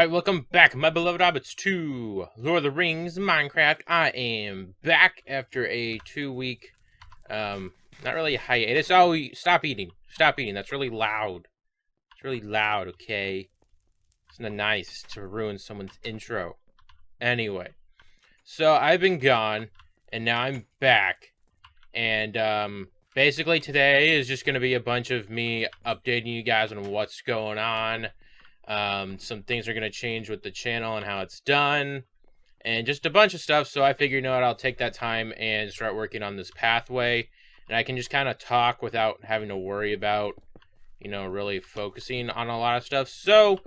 Alright, welcome back, my beloved hobbits, to Lord of the Rings Minecraft. I am back after a 2-week, not really a hiatus. Oh, stop eating. Stop eating. That's really loud. It's really loud, okay? It's not nice to ruin someone's intro. Anyway, so I've been gone, and now I'm back. And, basically today is just going to be a bunch of me updating you guys on what's going on. Some things are going to change with the channel and how it's done, and just a bunch of stuff. So I figured, you know what, I'll take that time and start working on this pathway, and I can just kind of talk without having to worry about, you know, really focusing on a lot of stuff. So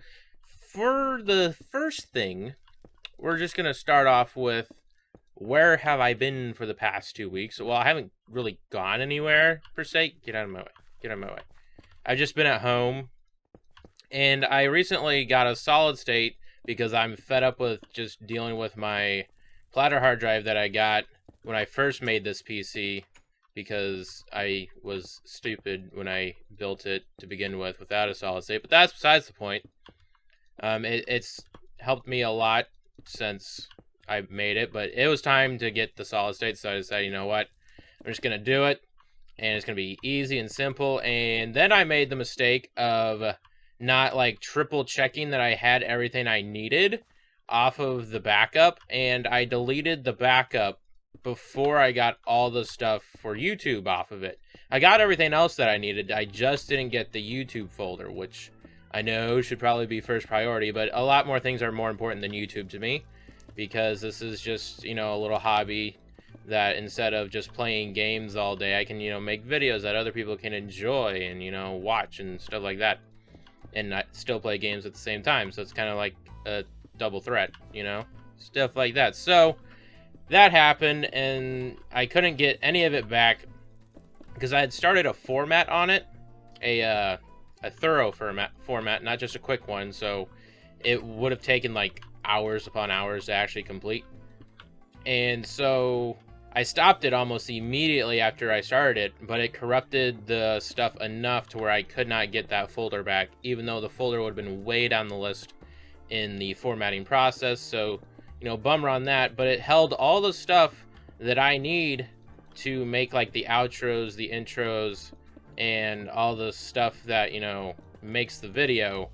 for the first thing, we're just going to start off with, where have I been for the past 2 weeks? Well, I haven't really gone anywhere, per se. Get out of my way. Get out of my way. I've just been at home. And I recently got a solid state because I'm fed up with just dealing with my platter hard drive that I got when I first made this PC, because I was stupid when I built it to begin with without a solid state. But that's besides the point. It's helped me a lot since I made it, but it was time to get the solid state, so I decided, you know what, I'm just going to do it, and it's going to be easy and simple. And then I made the mistake of not like triple checking that I had everything I needed off of the backup, and I deleted the backup before I got all the stuff for YouTube off of it. I got everything else that I needed, I just didn't get the YouTube folder, which I know should probably be first priority, but a lot more things are more important than YouTube to me, because this is just, you know, a little hobby that instead of just playing games all day, I can, you know, make videos that other people can enjoy and, you know, watch and stuff like that, and not still play games at the same time. So it's kind of like a double threat, you know, stuff like that. So that happened, and I couldn't get any of it back because I had started a format on it, a thorough format, not just a quick one. So it would have taken like hours upon hours to actually complete. And so I stopped it almost immediately after I started it, but it corrupted the stuff enough to where I could not get that folder back, even though the folder would have been way down the list in the formatting process. So, you know, bummer on that, but it held all the stuff that I need to make like the outros, the intros, and all the stuff that, you know, makes the video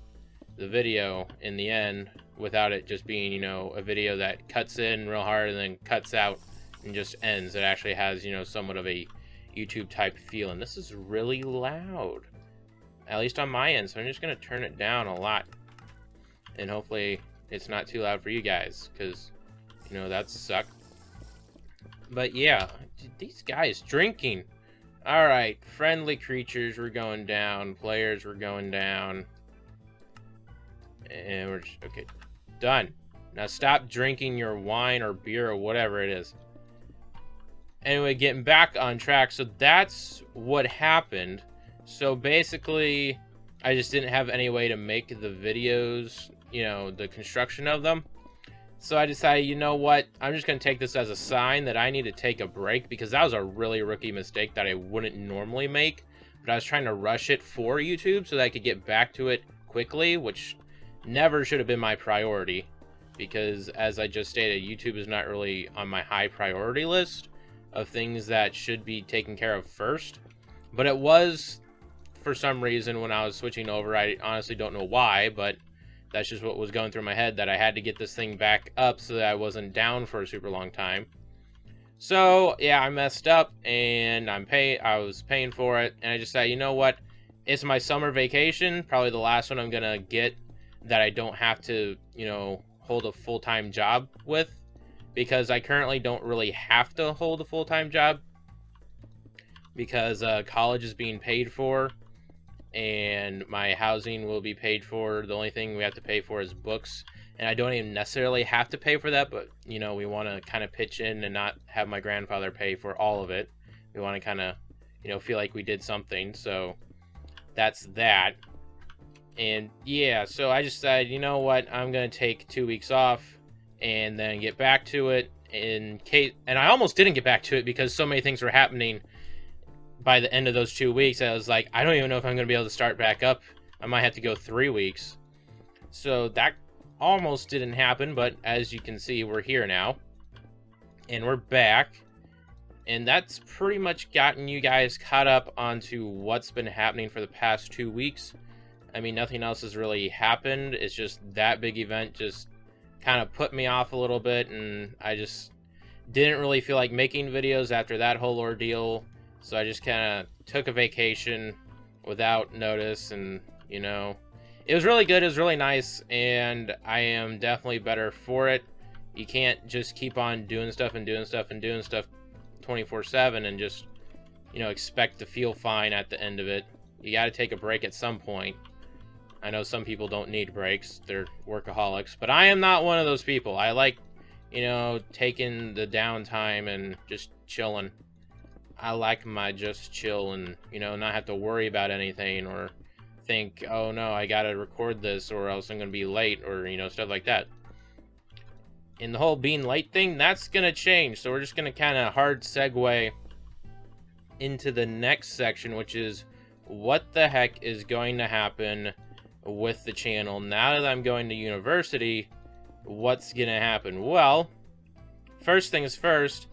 in the end, without it just being, you know, a video that cuts in real hard and then cuts out and just ends. It actually has, you know, somewhat of a YouTube type feel. And this is really loud, at least on my end, so I'm just gonna turn it down a lot, and hopefully it's not too loud for you guys, because, you know, that sucked. But yeah, these guys drinking. All right, friendly creatures, we're going down. Players, we're going down. And we're just, okay, done. Now stop drinking your wine or beer or whatever it is. Anyway, getting back on track. So that's what happened. So basically, I just didn't have any way to make the videos, you know, the construction of them. So I decided, you know what, I'm just going to take this as a sign that I need to take a break, because that was a really rookie mistake that I wouldn't normally make. But I was trying to rush it for YouTube so that I could get back to it quickly, which never should have been my priority, because as I just stated, YouTube is not really on my high priority list of things that should be taken care of first. But it was, for some reason, when I was switching over. I honestly don't know why, but that's just what was going through my head, that I had to get this thing back up so that I wasn't down for a super long time. So yeah, I messed up, and I was paying for it, and I just said, you know what, it's my summer vacation, probably the last one I'm gonna get that I don't have to, you know, hold a full-time job with, because I currently don't really have to hold a full-time job, because college is being paid for, and my housing will be paid for. The only thing we have to pay for is books, and I don't even necessarily have to pay for that, but, you know, we want to kind of pitch in and not have my grandfather pay for all of it. We want to kind of, you know, feel like we did something. So that's that. And yeah, so I just said, you know what, I'm going to take 2 weeks off and then get back to it in case. And I almost didn't get back to it because so many things were happening by the end of those 2 weeks. I was like, I don't even know if I'm going to be able to start back up. I might have to go 3 weeks. So that almost didn't happen, but as you can see, we're here now. And we're back. And that's pretty much gotten you guys caught up onto what's been happening for the past 2 weeks. I mean, nothing else has really happened. It's just that big event just kind of put me off a little bit, and I just didn't really feel like making videos after that whole ordeal. So I just kind of took a vacation without notice, and, you know, it was really good. It was really nice, and I am definitely better for it. You can't just keep on doing stuff and doing stuff and doing stuff 24/7 and just, you know, expect to feel fine at the end of it. You got to take a break at some point. I know some people don't need breaks. They're workaholics, but I am not one of those people. I like, you know, taking the downtime and just chilling. I like my just chill and, you know, not have to worry about anything or think, oh no, I gotta record this or else I'm gonna be late, or, you know, stuff like that. And the whole being late thing, that's gonna change. So we're just gonna kind of hard segue into the next section, which is what the heck is going to happen with the channel now that I'm going to university. What's gonna happen? Well, first things first,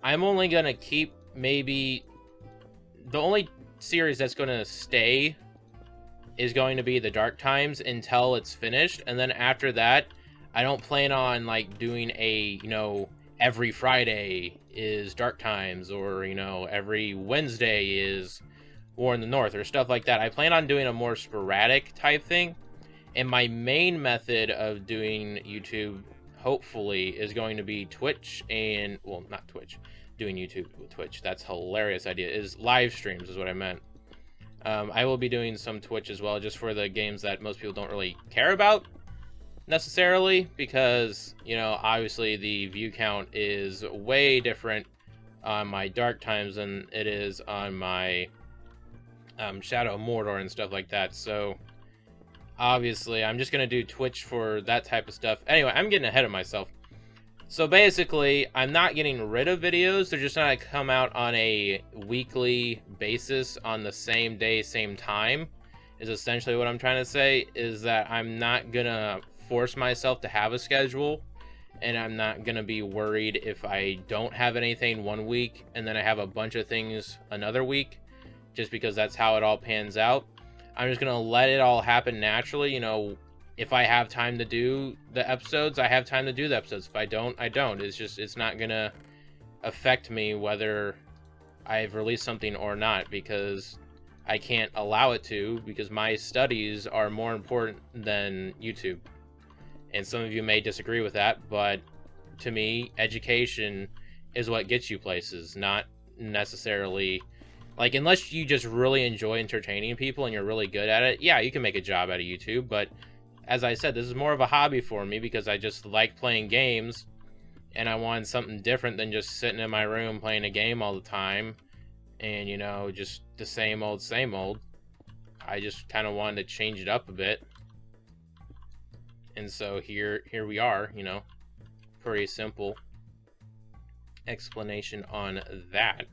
I'm only gonna keep maybe the only series that's gonna stay is going to be the Dark Times until it's finished, and then after that I don't plan on like doing a, you know, every Friday is Dark Times, or, you know, every Wednesday is War in the North or stuff like that. I plan on doing a more sporadic type thing, and my main method of doing YouTube hopefully is going to be Twitch and, well, not Twitch, doing YouTube with Twitch. That's a hilarious idea. Is live streams is what I meant. I will be doing some Twitch as well, just for the games that most people don't really care about necessarily, because, you know, obviously the view count is way different on my Dark Times than it is on my Shadow of Mordor and stuff like that. So obviously I'm just gonna do Twitch for that type of stuff. Anyway, I'm getting ahead of myself. So basically, I'm not getting rid of videos. They're just not gonna come out on a weekly basis on the same day, same time, is essentially what I'm trying to say. Is that I'm not gonna force myself to have a schedule, and I'm not gonna be worried if I don't have anything one week and then I have a bunch of things another week, just because that's how it all pans out. I'm just gonna let it all happen naturally. You know, if I have time to do the episodes, I have time to do the episodes. If I don't, I don't. It's just, it's not gonna affect me whether I've released something or not, because I can't allow it to, because my studies are more important than YouTube. And some of you may disagree with that, but to me, education is what gets you places, not necessarily, like, unless you just really enjoy entertaining people and you're really good at it, yeah, you can make a job out of YouTube. But as I said, this is more of a hobby for me, because I just like playing games, and I wanted something different than just sitting in my room playing a game all the time and, you know, just the same old, same old. I just kind of wanted to change it up a bit. And so here we are, you know, pretty simple explanation on that.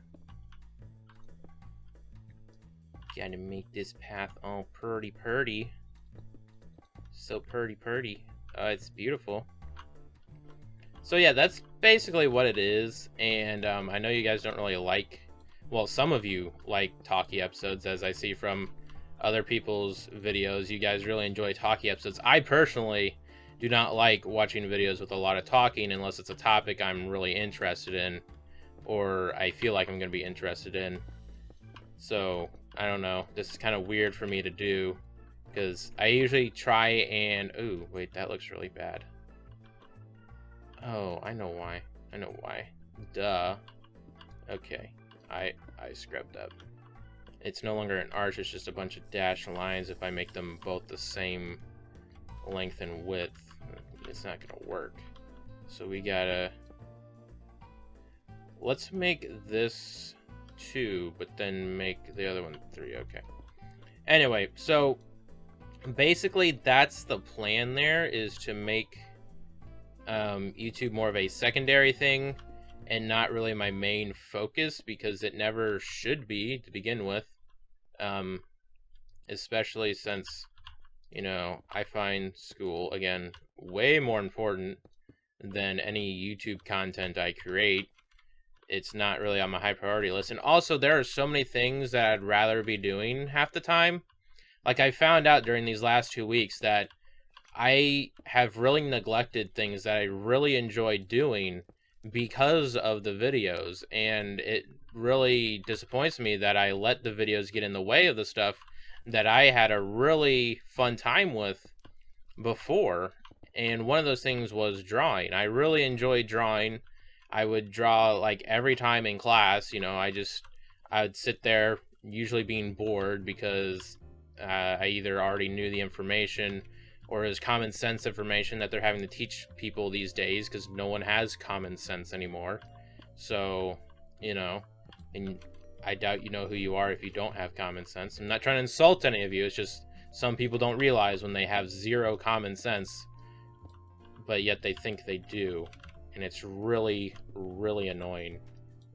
Gotta make this path all purty. So purty. It's beautiful. So yeah, that's basically what it is. And I know you guys don't really like, well, some of you like talkie episodes, as I see from other people's videos. You guys really enjoy talkie episodes. I personally do not like watching videos with a lot of talking unless it's a topic I'm really interested in, or I feel like I'm going to be interested in. So I don't know, this is kind of weird for me to do, because I usually try and, ooh, wait, that looks really bad. Oh, I know why. Duh. Okay, I scrubbed up. It's no longer an arch, it's just a bunch of dashed lines. If I make them both the same length and width, it's not gonna work. So we gotta, let's make this 2, but then make the other one 3. Okay. Anyway, so basically that's the plan there, is to make YouTube more of a secondary thing and not really my main focus, because it never should be to begin with. Especially since You know, I find school, again, way more important than any YouTube content I create. It's not really on my high priority list. And also, there are so many things that I'd rather be doing half the time. Like, I found out during these last 2 weeks that I have really neglected things that I really enjoy doing because of the videos. And it really disappoints me that I let the videos get in the way of the stuff that I had a really fun time with before. And one of those things was drawing. I really enjoyed drawing. I would draw like every time in class. You know, I would sit there, usually being bored because I either already knew the information or it was common sense information that they're having to teach people these days because no one has common sense anymore. So, you know, and I doubt you know who you are if you don't have common sense. I'm not trying to insult any of you. It's just some people don't realize when they have zero common sense, but yet they think they do. And it's really, really annoying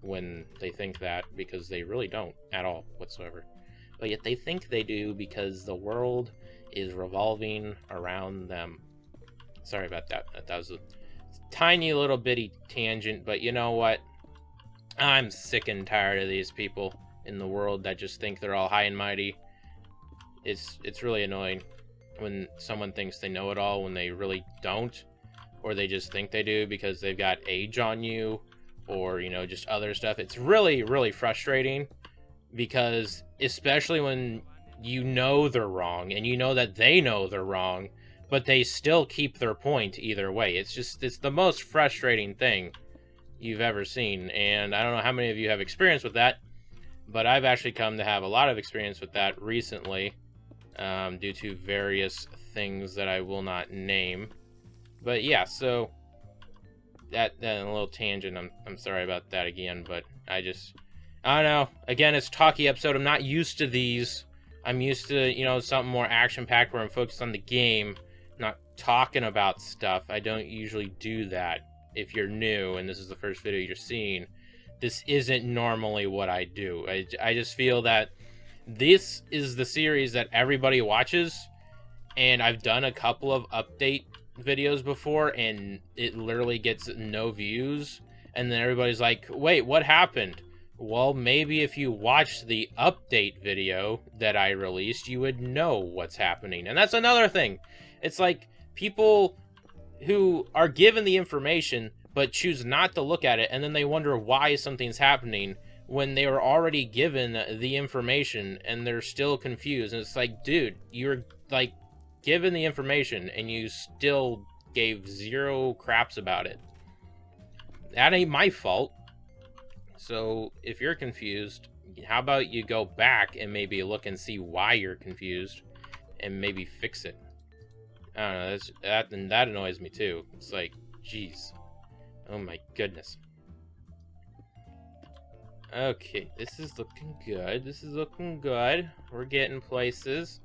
when they think that, because they really don't at all whatsoever. But yet they think they do because the world is revolving around them. Sorry about that. That was a tiny little bitty tangent, but you know what? I'm sick and tired of these people in the world that just think they're all high and mighty. It's really annoying when someone thinks they know it all when they really don't, or they just think they do because they've got age on you, or, you know, just other stuff. It's really, really frustrating, because especially when you know they're wrong and you know that they know they're wrong, but they still keep their point either way. It's the most frustrating thing you've ever seen. And I don't know how many of you have experience with that, but I've actually come to have a lot of experience with that recently, due to various things that I will not name. But yeah, so that a little tangent. I'm sorry about that again, but I don't know. Again, it's a talky episode. I'm not used to these. I'm used to, you know, something more action-packed where I'm focused on the game, not talking about stuff. I don't usually do that. If you're new and this is the first video you're seeing, this isn't normally what I do. I just feel that this is the series that everybody watches, and I've done a couple of update videos before and it literally gets no views, and then everybody's like, wait, what happened? Well, maybe if you watched the update video that I released, you would know what's happening. And that's another thing. It's like people who are given the information but choose not to look at it, and then they wonder why something's happening when they were already given the information and they're still confused. And it's like, dude, you're like given the information and you still gave zero craps about it. That ain't my fault. So if you're confused, how about you go back and maybe look and see why you're confused and maybe fix it. I don't know, that annoys me too. It's like, jeez. Oh my goodness. Okay, this is looking good. This is looking good. We're getting places.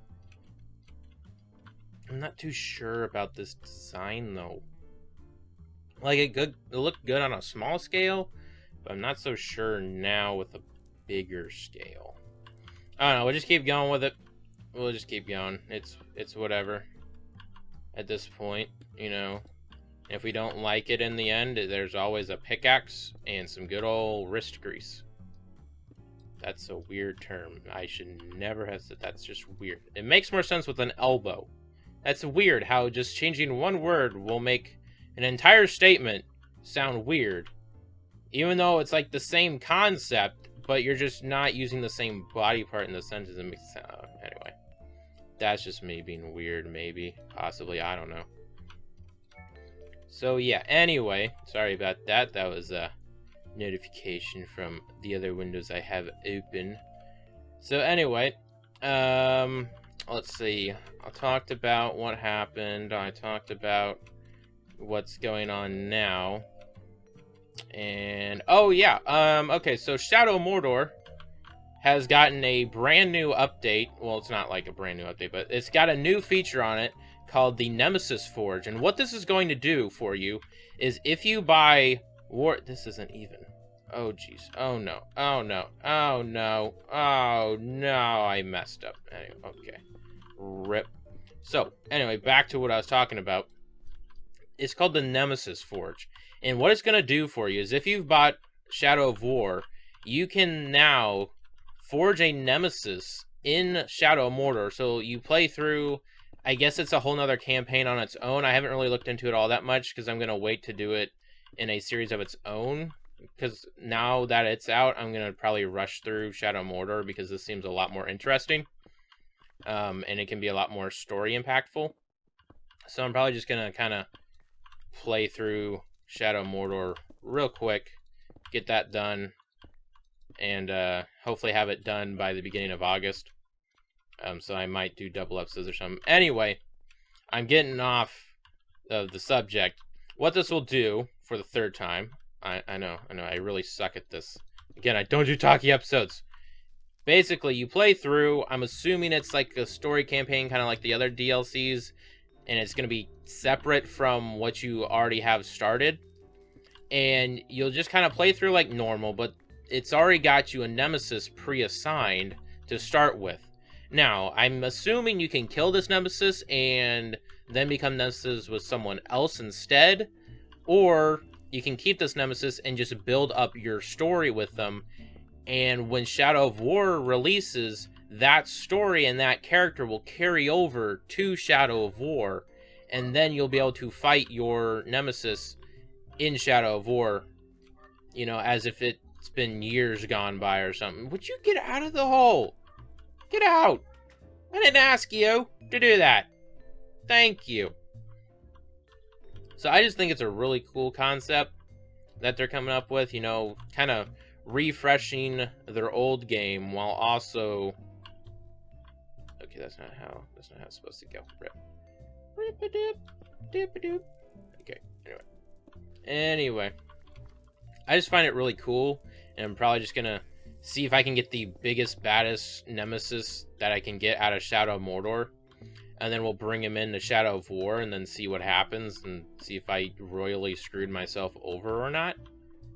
I'm not too sure about this design though. Like, it looked good on a small scale, but I'm not so sure now with a bigger scale. I don't know, we'll just keep going with it. We'll just keep going. It's whatever at this point, you know. If we don't like it in the end, there's always a pickaxe and some good old wrist grease. That's a weird term. I should never have said. That's just weird. It makes more sense with an elbow. That's weird how just changing one word will make an entire statement sound weird. Even though it's like the same concept, but you're just not using the same body part in the sentence. It makes anyway. That's just me being weird, maybe. Possibly, I don't know. So yeah, anyway, sorry about that. That was a notification from the other windows I have open. So anyway, let's see. I talked about what happened. I talked about what's going on now. And oh yeah, okay, so Shadow Mordor has gotten a brand new update. Well, it's not like a brand new update, but it's got a new feature on it called the Nemesis Forge. And what this is going to do for you is if you buy this isn't even. Oh jeez. Oh no. Oh no. Oh no. Oh no. I messed up. Anyway, okay. Rip. So, anyway, back to what I was talking about. It's called the Nemesis Forge. And what it's going to do for you is if you've bought Shadow of War, you can now forge a Nemesis in Shadow of Mordor. So you play through, I guess it's a whole nother campaign on its own. I haven't really looked into it all that much because I'm going to wait to do it in a series of its own. Because now that it's out, I'm going to probably rush through Shadow of Mordor because this seems a lot more interesting. And it can be a lot more story impactful. So I'm probably just going to kind of play through Shadow of Mordor real quick, get that done, and hopefully have it done by the beginning of August. So I might do double episodes or something. Anyway, I'm getting off of the subject. What this will do for the third time, I know, I really suck at this. Again, I don't do talkie episodes. Basically, you play through, I'm assuming it's like a story campaign, kind of like the other DLCs, and it's going to be separate from what you already have started. And you'll just kind of play through like normal, but it's already got you a Nemesis pre-assigned to start with. Now, I'm assuming you can kill this Nemesis and then become Nemesis with someone else instead, or you can keep this Nemesis and just build up your story with them, and when Shadow of War releases, that story and that character will carry over to Shadow of War, and then you'll be able to fight your Nemesis in Shadow of War, you know, as if it's been years gone by or something. Would you get out of the hole? Get out! I didn't ask you to do that. Thank you. So I just think it's a really cool concept that they're coming up with, you know, kind of refreshing their old game while also... Okay, that's not how it's supposed to go. Okay, anyway. I just find it really cool, and I'm probably just gonna see if I can get the biggest, baddest Nemesis that I can get out of Shadow of Mordor, and then we'll bring him into Shadow of War, and then see what happens, and see if I royally screwed myself over or not.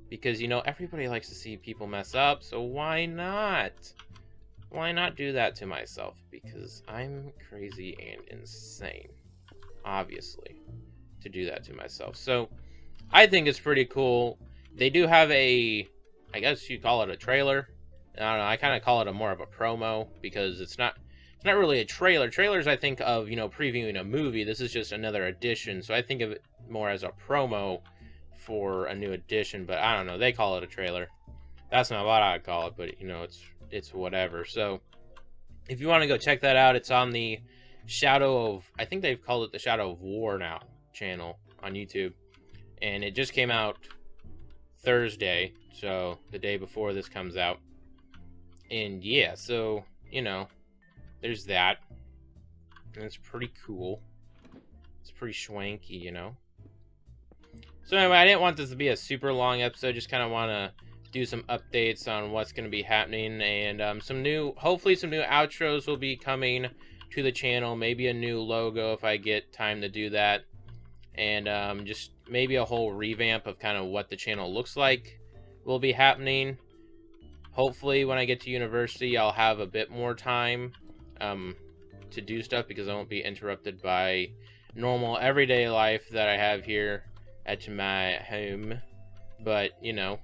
Because, you know, everybody likes to see people mess up, so why not? Why not do that to myself? Because I'm crazy and insane, obviously, to do that to myself. So, I think it's pretty cool. They do have a, I guess you call it a trailer. I don't know, I kind of call it more of a promo, because it's not really a trailer. Trailers, I think of, you know, previewing a movie. This is just another edition, so I think of it more as a promo for a new edition, but I don't know, they call it a trailer. That's not what I call it, but, you know, it's whatever. So, if you want to go check that out, it's on the Shadow of, I think they've called it the Shadow of War now channel on YouTube, and it just came out Thursday, so the day before this comes out. And yeah, so, you know, there's that, and it's pretty cool. It's pretty swanky, you know. So anyway, I didn't want this to be a super long episode, just kind of want to do some updates on what's going to be happening, and hopefully some new outros will be coming to the channel, maybe a new logo if I get time to do that, and just maybe a whole revamp of kind of what the channel looks like will be happening. Hopefully when I get to university, I'll have a bit more time to do stuff, because I won't be interrupted by normal everyday life that I have here at my home. But, you know,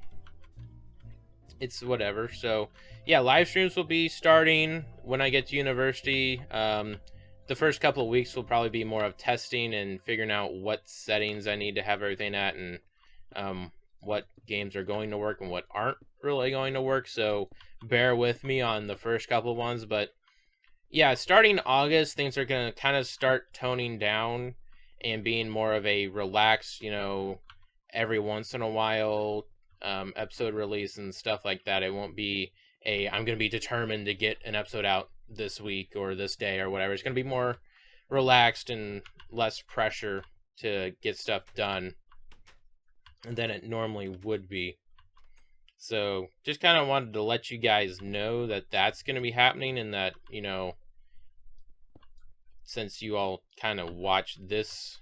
it's whatever. So yeah, live streams will be starting when I get to university. The first couple of weeks will probably be more of testing and figuring out what settings I need to have everything at, and what games are going to work and what aren't really going to work. So bear with me on the first couple of ones. But yeah, starting August, things are going to kind of start toning down and being more of a relaxed, you know, every once in a while episode release and stuff like that. It won't be I'm going to be determined to get an episode out this week or this day or whatever. It's going to be more relaxed and less pressure to get stuff done than it normally would be. So just kind of wanted to let you guys know that that's going to be happening, and that, you know, since you all kind of watch this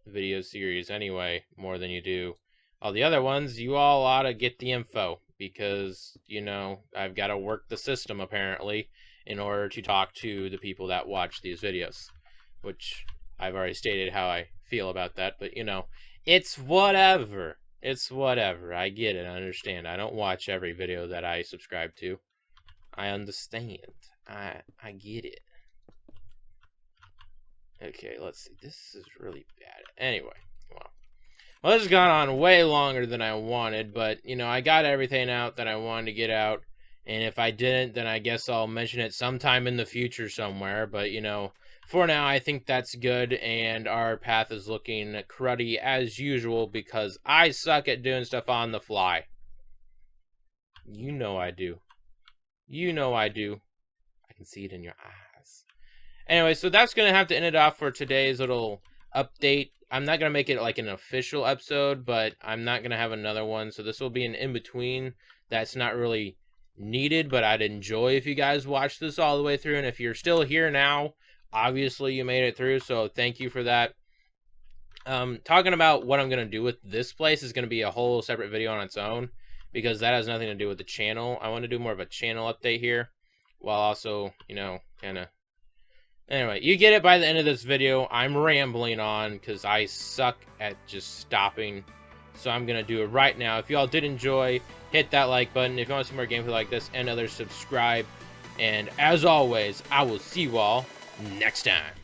video series anyway more than you do all the other ones, you all ought to get the info, because, you know, I've got to work the system apparently, in order to talk to the people that watch these videos, which I've already stated how I feel about that, but you know, it's whatever. It's whatever. I get it. I understand. I don't watch every video that I subscribe to. I understand. I get it. Okay, let's see. This is really bad. Anyway, well, this has gone on way longer than I wanted, but, you know, I got everything out that I wanted to get out, and if I didn't, then I guess I'll mention it sometime in the future somewhere, but, you know, for now, I think that's good, and our path is looking cruddy as usual, because I suck at doing stuff on the fly. You know I do. You know I do. I can see it in your eyes. Anyway, so that's going to have to end it off for today's little update. I'm not going to make it like an official episode, but I'm not going to have another one. So this will be an in-between that's not really needed, but I'd enjoy if you guys watch this all the way through. And if you're still here now, obviously you made it through, so thank you for that. Talking about what I'm going to do with this place is going to be a whole separate video on its own, because that has nothing to do with the channel. I want to do more of a channel update here, while also, you know, kind of... Anyway, you get it by the end of this video. I'm rambling on because I suck at just stopping. So I'm going to do it right now. If y'all did enjoy, hit that like button. If you want to see more gameplay like this and others, subscribe. And as always, I will see you all next time.